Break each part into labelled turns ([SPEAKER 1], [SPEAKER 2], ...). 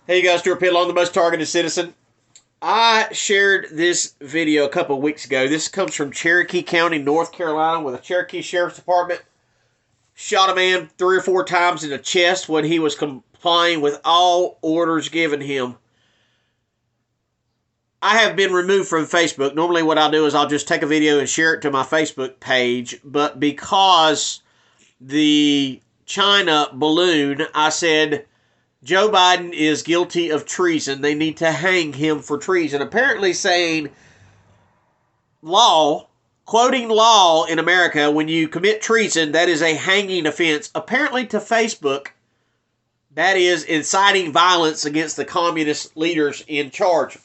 [SPEAKER 1] Hey you guys, Stuart Pitlow, the most targeted citizen. I shared this video a couple of weeks ago. This comes from Cherokee County, North Carolina, where the Cherokee Sheriff's Department shot a man 3 or 4 times in the chest when he was complying with all orders given him. I have been removed from Facebook. Normally what I'll do is I'll just take a video and share it to my Facebook page, but because the China balloon, I said, Joe Biden is guilty of treason. They need to hang him for treason. Apparently saying law, quoting law in America, when you commit treason, that is a hanging offense. Apparently to Facebook, that is inciting violence against the communist leaders in charge.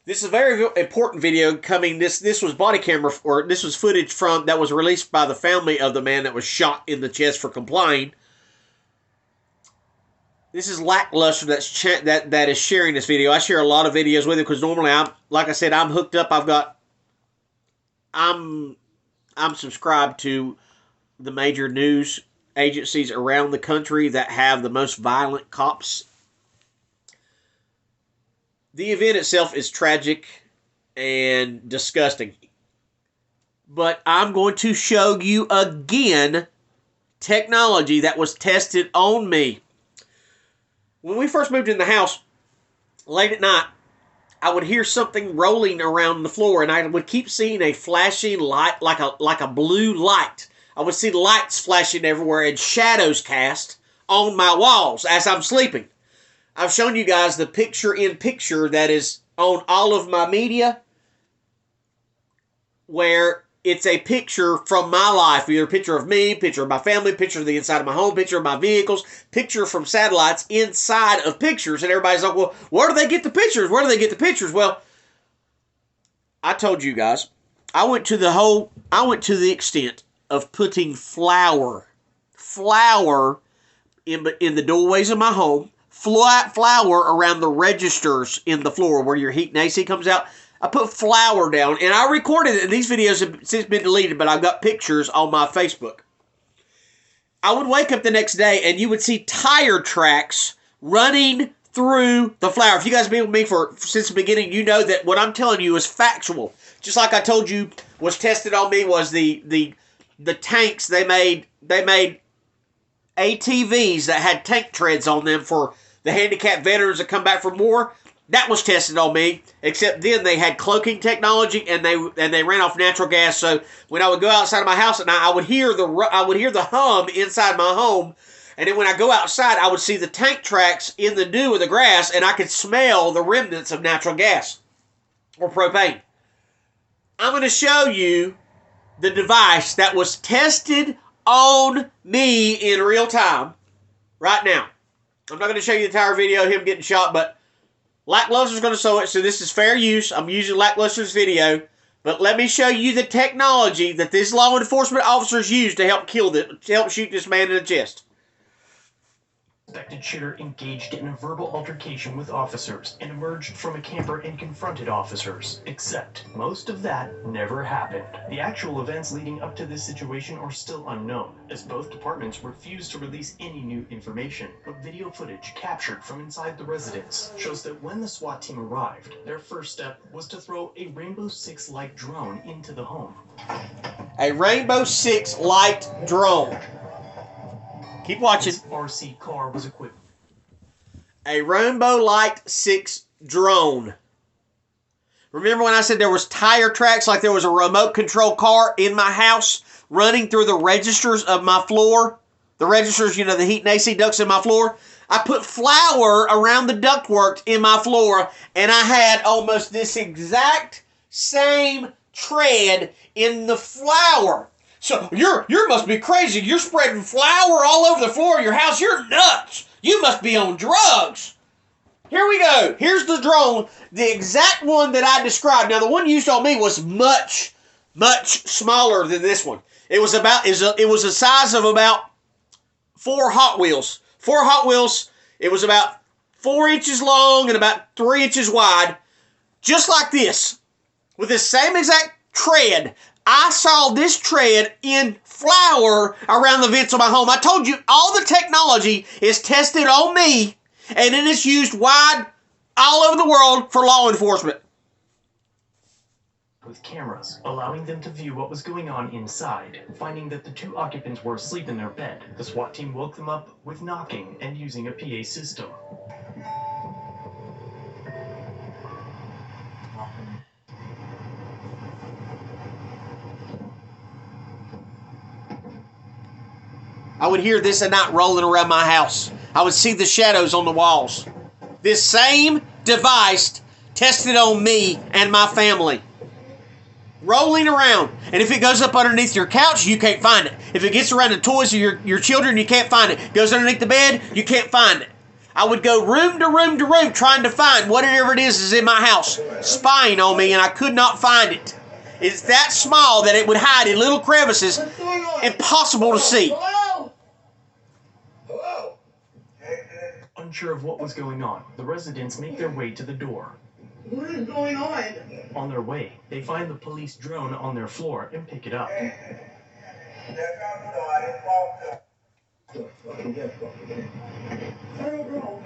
[SPEAKER 1] This is a very important video coming. This was body camera, or this was footage from that was released by the family of the man that was shot in the chest for complying. This is Lackluster that is sharing this video. I share a lot of videos with it because normally like I said, I'm hooked up. I'm subscribed to the major news agencies around the country that have the most violent cops. The event itself is tragic and disgusting. But I'm going to show you again technology that was tested on me. When we first moved in the house, late at night, I would hear something rolling around the floor, and I would keep seeing a flashing light, like a blue light. I would see lights flashing everywhere and shadows cast on my walls as I'm sleeping. I've shown you guys the picture-in-picture that is on all of my media, where it's a picture from my life, either a picture of me, picture of my family, picture of the inside of my home, picture of my vehicles, picture from satellites inside of pictures. And everybody's like, well, where do they get the pictures? Where do they get the pictures? Well, I told you guys, I went to the extent of putting flour in the doorways of my home, flour around the registers in the floor where your heat and AC comes out. I put flour down, and I recorded it, and these videos have since been deleted, but I've got pictures on my Facebook. I would wake up the next day, and you would see tire tracks running through the flour. If you guys have been with me since the beginning, you know that what I'm telling you is factual. Just like I told you was tested on me was the tanks. They made ATVs that had tank treads on them for the handicapped veterans that come back from war. That was tested on me, except then they had cloaking technology and they ran off natural gas. So when I would go outside of my house at night, I would hear the hum inside my home, and then when I go outside, I would see the tank tracks in the dew of the grass, and I could smell the remnants of natural gas or propane. I'm going to show you the device that was tested on me in real time right now. I'm not going to show you the entire video of him getting shot, but Lackluster's going to show it, so this is fair use. I'm using Lackluster's video, but let me show you the technology that these law enforcement officers used to help shoot this man in the chest.
[SPEAKER 2] Suspected shooter engaged in a verbal altercation with officers and emerged from a camper and confronted officers. Except most of that never happened. The actual events leading up to this situation are still unknown, as both departments refuse to release any new information. But video footage captured from inside the residence shows that when the SWAT team arrived, their first step was to throw a Rainbow Six light drone into the home.
[SPEAKER 1] A Rainbow Six light drone. Keep watching.
[SPEAKER 2] This RC car was equipped.
[SPEAKER 1] A Rainbow Light 6 drone. Remember when I said there was tire tracks, like there was a remote control car in my house running through the registers of my floor? The registers, you know, the heat and AC ducts in my floor. I put flour around the ductwork in my floor, and I had almost this exact same tread in the flour. So you must be crazy. You're spreading flour all over the floor of your house. You're nuts. You must be on drugs. Here we go. Here's the drone, the exact one that I described. Now, the one used on me was much, much smaller than this one. It was the size of about 4 Hot Wheels. 4 Hot Wheels. It was about 4 inches long and about 3 inches wide, just like this, with the same exact tread. I saw this tread in flour around the vents of my home. I told you all the technology is tested on me And it is used wide all over the world for law enforcement.
[SPEAKER 2] With cameras, allowing them to view what was going on inside. Finding that the two occupants were asleep in their bed, the SWAT team woke them up with knocking and using a PA system.
[SPEAKER 1] I would hear this at night rolling around my house. I would see the shadows on the walls. This same device tested on me and my family. Rolling around. And if it goes up underneath your couch, you can't find it. If it gets around the toys of your children, you can't find it. Goes underneath the bed, you can't find it. I would go room to room to room trying to find whatever it is in my house, spying on me, and I could not find it. It's that small that it would hide in little crevices, impossible to see.
[SPEAKER 2] Unsure of what was going on, the residents make their way to the door.
[SPEAKER 3] What is going on?
[SPEAKER 2] On their way, they find the police drone on their floor and pick it up.
[SPEAKER 3] I don't know.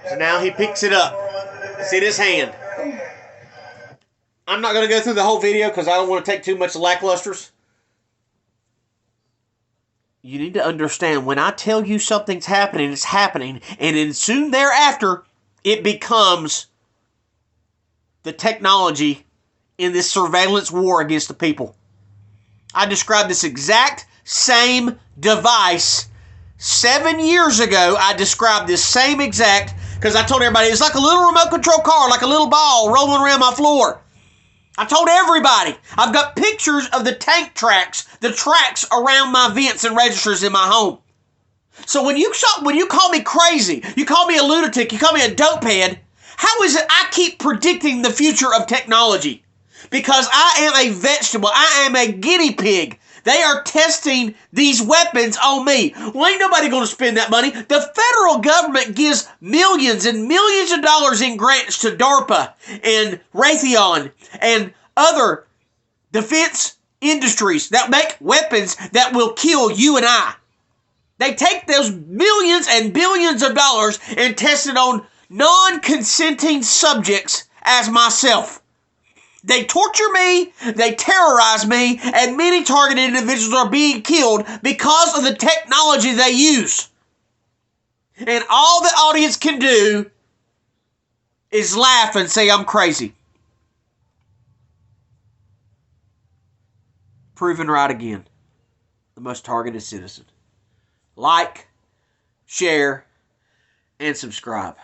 [SPEAKER 1] So now he picks it up. See this hand. I'm not going to go through the whole video because I don't want to take too much lacklusters. You need to understand, when I tell you something's happening, it's happening. And then soon thereafter, it becomes the technology in this surveillance war against the people. I described this exact same device 7 years ago. I described this same exact, because I told everybody it's like a little remote control car, like a little ball rolling around my floor. I told everybody. I've got pictures of the tank tracks, the tracks around my vents and registers in my home. So when you call me crazy, you call me a lunatic, you call me a dopehead, how is it I keep predicting the future of technology? Because I am a vegetable. I am a guinea pig. They are testing these weapons on me. Well, ain't nobody going to spend that money. The federal government gives millions and millions of dollars in grants to DARPA and Raytheon and other defense industries that make weapons that will kill you and I. They take those millions and billions of dollars and test it on non-consenting subjects as myself. They torture me, they terrorize me, and many targeted individuals are being killed because of the technology they use. And all the audience can do is laugh and say I'm crazy. Proven right again. The most targeted citizen. Like, share, and subscribe.